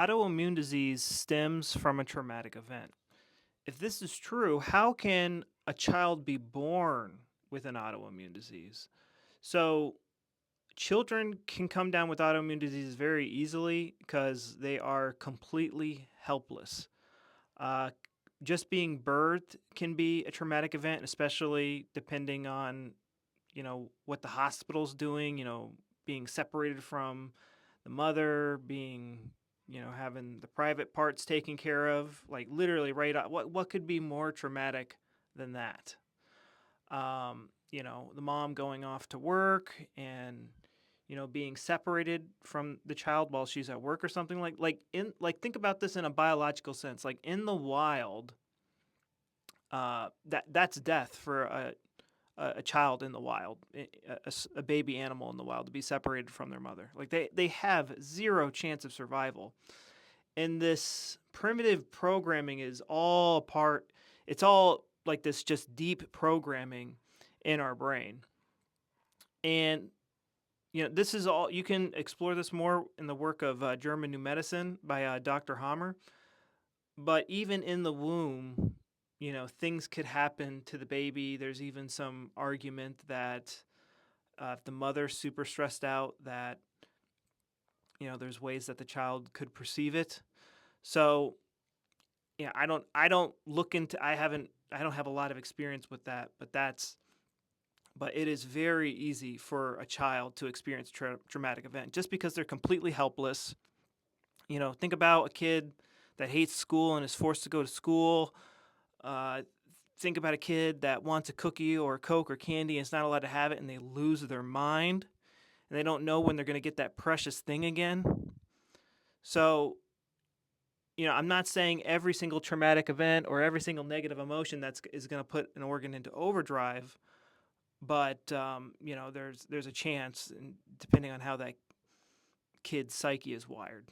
Autoimmune disease stems from a traumatic event. If this is true, how can a child be born with an autoimmune disease? So, children can come down with autoimmune disease very easily because they are completely helpless. Uh, just being birthed can be a traumatic event, especially depending on what the hospital's doing. Being separated from the mother, being having the private parts taken care of, like literally right out. What could be more traumatic than that? The mom going off to work and being separated from the child while she's at work or something, think about this in a biological sense. Like in the wild, that's death for a child in the wild, a baby animal in the wild, to be separated from their mother. Like they have zero chance of survival. And this primitive programming is all part, it's all like this just deep programming in our brain. And this is all, you can explore this more in the work of German New Medicine by Dr. Hammer. But even in the womb, things could happen to the baby. There's even some argument that if the mother's super stressed out, that there's ways that the child could perceive it. So I don't look into, I don't have a lot of experience with that, but it is very easy for a child to experience traumatic event just because they're completely helpless. Think about a kid that hates school and is forced to go to school. Uh, think about a kid that wants a cookie or a Coke or candy and is not allowed to have it, and they lose their mind and they don't know when they're going to get that precious thing again. So, I'm not saying every single traumatic event or every single negative emotion is going to put an organ into overdrive, but there's a chance, and depending on how that kid's psyche is wired.